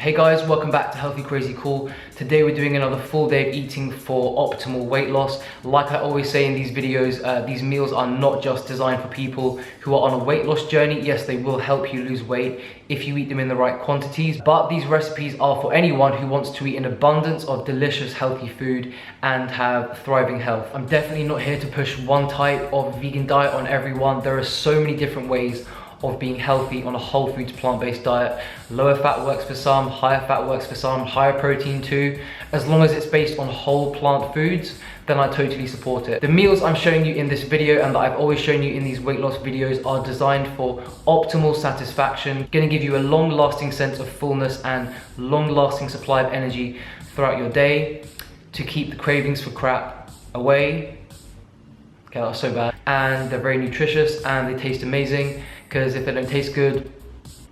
Hey guys, welcome back to Healthy Crazy Cool. Today we're doing another full day of eating for optimal weight loss. Like I always say in these videos, these meals are not just designed for people who are on a weight loss journey. Yes, they will help you lose weight if you eat them in the right quantities, but these recipes are for anyone who wants to eat an abundance of delicious, healthy food and have thriving health. I'm definitely not here to push one type of vegan diet on everyone. There are so many different ways of being healthy on a whole foods plant-based diet. Lower fat works for some, higher fat works for some, higher protein too. As long as it's based on whole plant foods, then I totally support it. The meals I'm showing you in this video and that I've always shown you in these weight loss videos are designed for optimal satisfaction, gonna give you a long-lasting sense of fullness and long-lasting supply of energy throughout your day to keep the cravings for crap away. Okay, that was so bad. And they're very nutritious and they taste amazing, because if they don't taste good,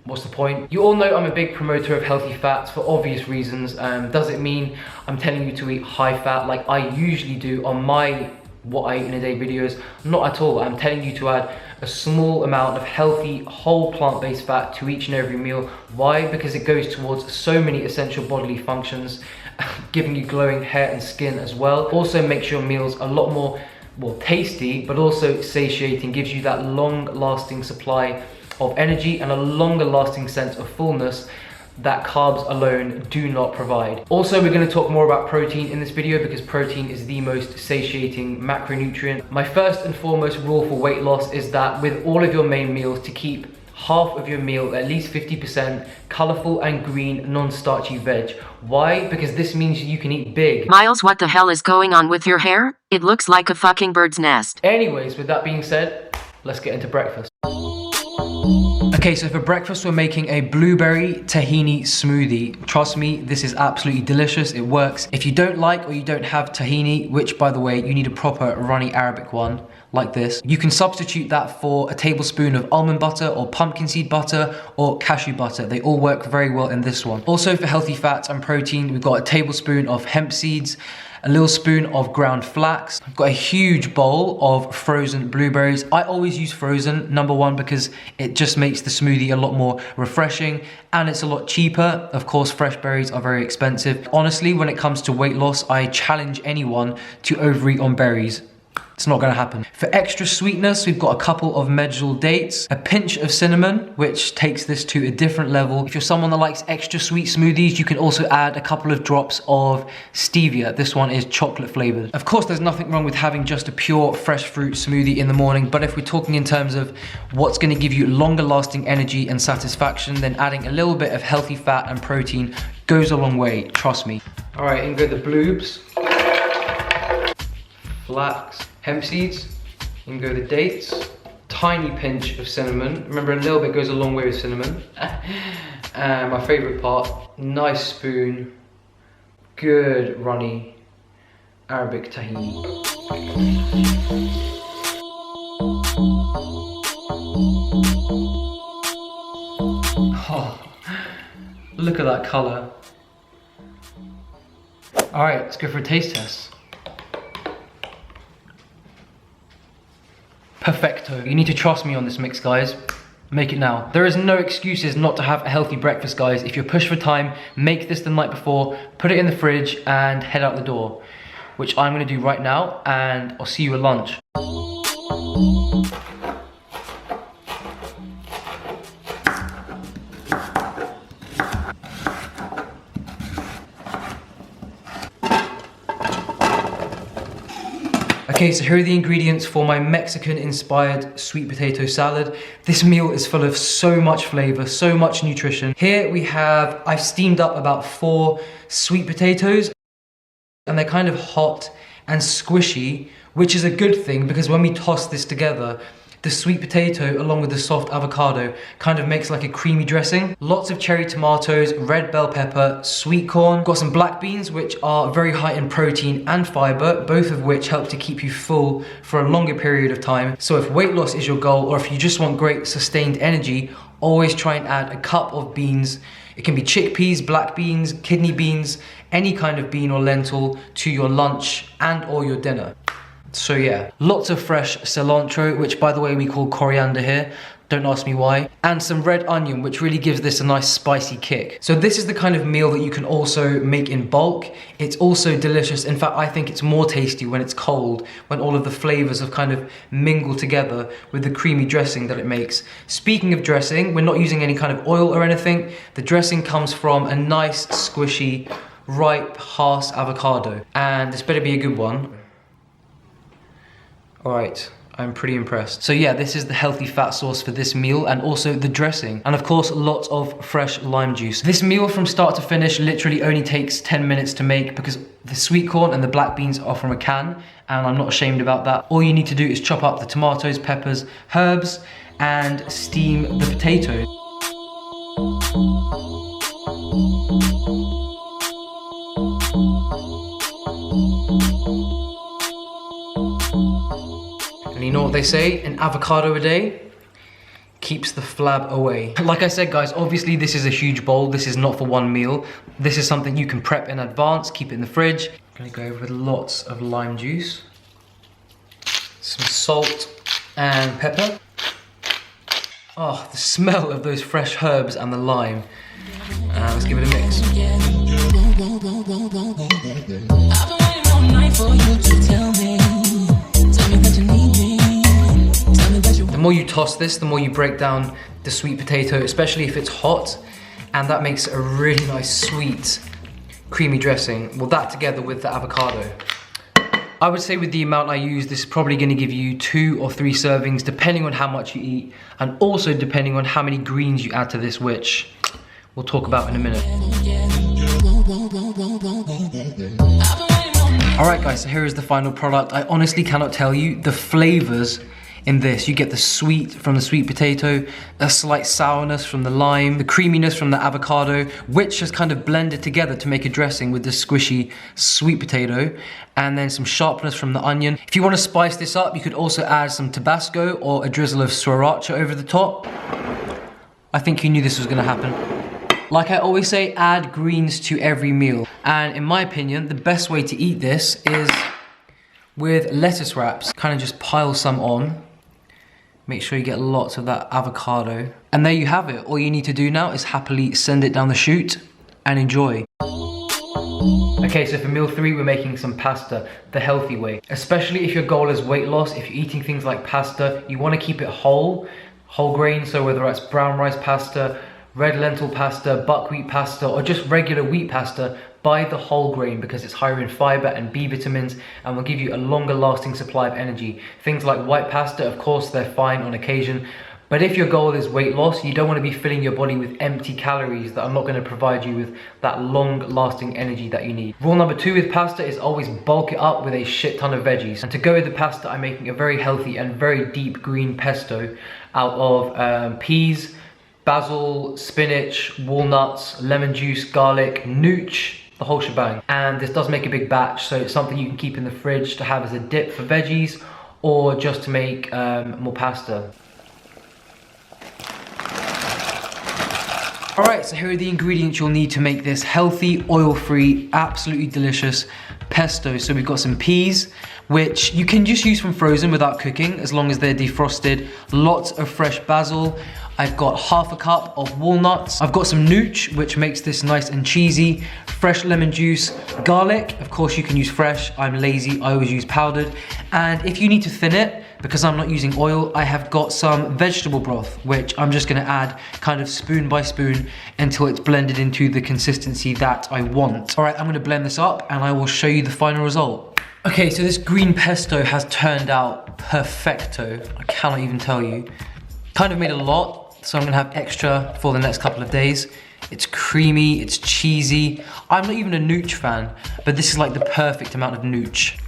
what's the point? You all know I'm a big promoter of healthy fats for obvious reasons. Does it mean I'm telling you to eat high fat like I usually do on my what I eat in a day videos? Not at all. I'm telling you to add a small amount of healthy whole plant-based fat to each and every meal. Why? Because it goes towards so many essential bodily functions, giving you glowing hair and skin as well. Also makes your meals a lot more tasty, but also satiating, gives you that long-lasting supply of energy and a longer lasting sense of fullness that carbs alone do not provide. Also, we're going to talk more about protein in this video because protein is the most satiating macronutrient. My first and foremost rule for weight loss is that with all of your main meals, to keep half of your meal, at least 50%, colorful and green, non-starchy veg. Why? Because this means you can eat big. Miles, what the hell is going on with your hair? It looks like a fucking bird's nest. Anyways, with that being said, let's get into breakfast. Okay, so for breakfast, we're making a blueberry tahini smoothie. Trust me, this is absolutely delicious. It works. If you don't like or you don't have tahini, which by the way, you need a proper runny Arabic one, like this, you can substitute that for a tablespoon of almond butter or pumpkin seed butter or cashew butter. They all work very well in this one. Also for healthy fats and protein, we've got a tablespoon of hemp seeds, a little spoon of ground flax. I've got a huge bowl of frozen blueberries. I always use frozen, number one, because it just makes the smoothie a lot more refreshing and it's a lot cheaper. Of course, fresh berries are very expensive. Honestly, when it comes to weight loss, I challenge anyone to overeat on berries. It's not gonna happen. For extra sweetness, we've got a couple of medjool dates, a pinch of cinnamon, which takes this to a different level. If you're someone that likes extra sweet smoothies, you can also add a couple of drops of stevia. This one is chocolate flavored. Of course, there's nothing wrong with having just a pure fresh fruit smoothie in the morning, but if we're talking in terms of what's gonna give you longer lasting energy and satisfaction, then adding a little bit of healthy fat and protein goes a long way, trust me. All right, in go the bloobs, flax, hemp seeds, in go the dates, tiny pinch of cinnamon. Remember, a little bit goes a long way with cinnamon. And my favorite part, nice spoon, good runny Arabic tahini. Oh, look at that color. All right, let's go for a taste test. Perfecto. You need to trust me on this mix, guys. Make it now. There is no excuses not to have a healthy breakfast, guys. If you're pushed for time, make this the night before, put it in the fridge and head out the door, which I'm gonna do right now, and I'll see you at lunch. Okay, so here are the ingredients for my Mexican-inspired sweet potato salad. This meal is full of so much flavor, so much nutrition. Here I've steamed up about 4 sweet potatoes, and they're kind of hot and squishy, which is a good thing because when we toss this together, the sweet potato along with the soft avocado kind of makes like a creamy dressing. Lots of cherry tomatoes, red bell pepper, sweet corn. Got some black beans, which are very high in protein and fiber, both of which help to keep you full for a longer period of time. So if weight loss is your goal, or if you just want great sustained energy, always try and add a cup of beans. It can be chickpeas, black beans, kidney beans, any kind of bean or lentil to your lunch and or your dinner. So yeah, lots of fresh cilantro, which by the way we call coriander here. Don't ask me why. And some red onion, which really gives this a nice spicy kick. So this is the kind of meal that you can also make in bulk. It's also delicious. In fact, I think it's more tasty when it's cold, when all of the flavors have kind of mingled together with the creamy dressing that it makes. Speaking of dressing, we're not using any kind of oil or anything. The dressing comes from a nice, squishy, ripe Hass avocado. And this better be a good one. All right. I'm pretty impressed. So yeah, this is the healthy fat sauce for this meal and also the dressing. And of course, lots of fresh lime juice. This meal from start to finish literally only takes 10 minutes to make because the sweet corn and the black beans are from a can and I'm not ashamed about that. All you need to do is chop up the tomatoes, peppers, herbs and steam the potatoes. And you know what they say, an avocado a day keeps the flab away. Like I said guys, obviously this is a huge bowl, this is not for one meal. This is something you can prep in advance, keep it in the fridge. I'm gonna go over with lots of lime juice, some salt and pepper. Oh, the smell of those fresh herbs and the lime. Let's give it a mix. I've been waiting all night for you to tell me that you need me. The more you toss this, the more you break down the sweet potato, especially if it's hot, and that makes a really nice sweet, creamy dressing. Well, that together with the avocado. I would say with the amount I use, this is probably gonna give you 2 or 3 servings, depending on how much you eat, and also depending on how many greens you add to this, which we'll talk about in a minute. Alright guys, so here is the final product. I honestly cannot tell you the flavors in this. You get the sweet from the sweet potato, a slight sourness from the lime, the creaminess from the avocado, which has kind of blended together to make a dressing with the squishy sweet potato, and then some sharpness from the onion. If you want to spice this up, you could also add some Tabasco or a drizzle of sriracha over the top. I think you knew this was going to happen. Like I always say, add greens to every meal. And in my opinion, the best way to eat this is with lettuce wraps. Kind of just pile some on. Make sure you get lots of that avocado. And there you have it. All you need to do now is happily send it down the chute and enjoy. Okay, so for meal 3, we're making some pasta the healthy way. Especially if your goal is weight loss, if you're eating things like pasta, you want to keep it whole grain. So whether that's brown rice pasta, red lentil pasta, buckwheat pasta, or just regular wheat pasta, buy the whole grain because it's higher in fiber and B vitamins and will give you a longer lasting supply of energy. Things like white pasta, of course, they're fine on occasion, but if your goal is weight loss, you don't want to be filling your body with empty calories that are not going to provide you with that long lasting energy that you need. Rule number 2 with pasta is always bulk it up with a shit ton of veggies. And to go with the pasta, I'm making a very healthy and very deep green pesto out of peas, basil, spinach, walnuts, lemon juice, garlic, nooch, the whole shebang. And this does make a big batch, so it's something you can keep in the fridge to have as a dip for veggies or just to make more pasta. Alright, so here are the ingredients you'll need to make this healthy, oil-free, absolutely delicious pesto. So we've got some peas, which you can just use from frozen without cooking as long as they're defrosted. Lots of fresh basil. I've got half a cup of walnuts. I've got some nooch, which makes this nice and cheesy. Fresh lemon juice, garlic. Of course, you can use fresh. I'm lazy, I always use powdered. And if you need to thin it, because I'm not using oil, I have got some vegetable broth, which I'm just gonna add kind of spoon by spoon until it's blended into the consistency that I want. All right, I'm gonna blend this up and I will show you the final result. Okay, so this green pesto has turned out perfecto. I cannot even tell you. Kind of made a lot, so I'm gonna have extra for the next couple of days. It's creamy, it's cheesy. I'm not even a nooch fan, but this is like the perfect amount of nooch.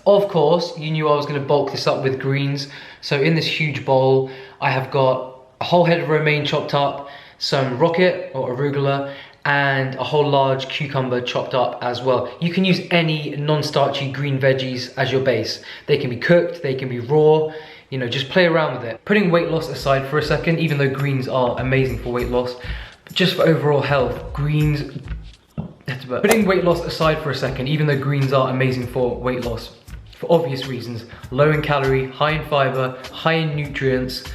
Of course, you knew I was gonna bulk this up with greens. So in this huge bowl, I have got a whole head of romaine chopped up, some rocket or arugula, and a whole large cucumber chopped up as well. You can use any non-starchy green veggies as your base. They can be cooked, they can be raw, you know, just play around with it. Putting weight loss aside for a second, even though greens are amazing for weight loss, but just for overall health, greens Putting weight loss aside for a second, even though greens are amazing for weight loss, for obvious reasons, low in calorie, high in fiber, high in nutrients,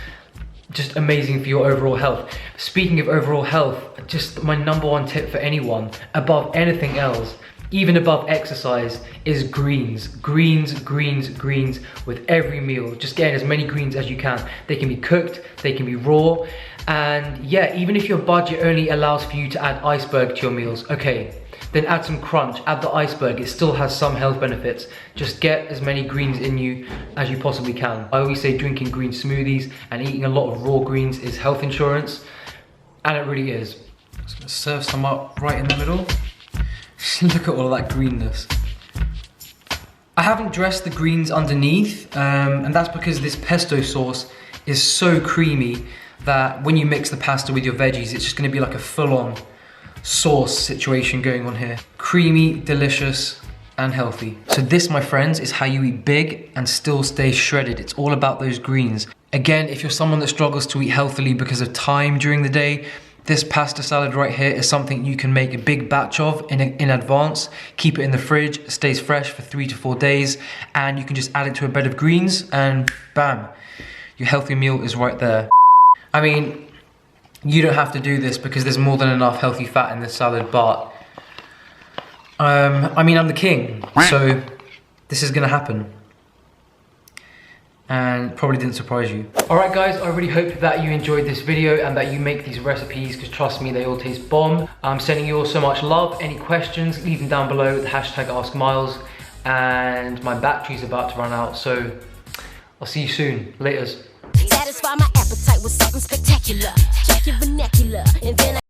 just amazing for your overall health. Speaking of overall health, just my number one tip for anyone, above anything else, even above exercise, is greens. Greens, greens, greens with every meal. Just getting as many greens as you can. They can be cooked, they can be raw, and yeah, even if your budget only allows for you to add iceberg to your meals, okay, then add some crunch, add the iceberg, it still has some health benefits. Just get as many greens in you as you possibly can. I always say drinking green smoothies and eating a lot of raw greens is health insurance, and it really is. Just gonna serve some up right in the middle. Look at all of that greenness. I haven't dressed the greens underneath, and that's because this pesto sauce is so creamy that when you mix the pasta with your veggies, it's just gonna be like a full-on sauce situation going on here. Creamy, delicious, and healthy. So this, my friends, is how you eat big and still stay shredded. It's all about those greens. Again, if you're someone that struggles to eat healthily because of time during the day, this pasta salad right here is something you can make a big batch of in advance, keep it in the fridge, it stays fresh for 3 to 4 days, and you can just add it to a bed of greens and bam, your healthy meal is right there. I mean, you don't have to do this because there's more than enough healthy fat in this salad, but I mean, I'm the king, so this is gonna happen. And probably didn't surprise you. Alright guys, I really hope that you enjoyed this video and that you make these recipes, because trust me, they all taste bomb. I'm sending you all so much love. Any questions, leave them down below with the hashtag AskMiles. And my battery's about to run out, so I'll see you soon. Laters. Satisfy my appetite with something spectacular. Check your vernacular, and then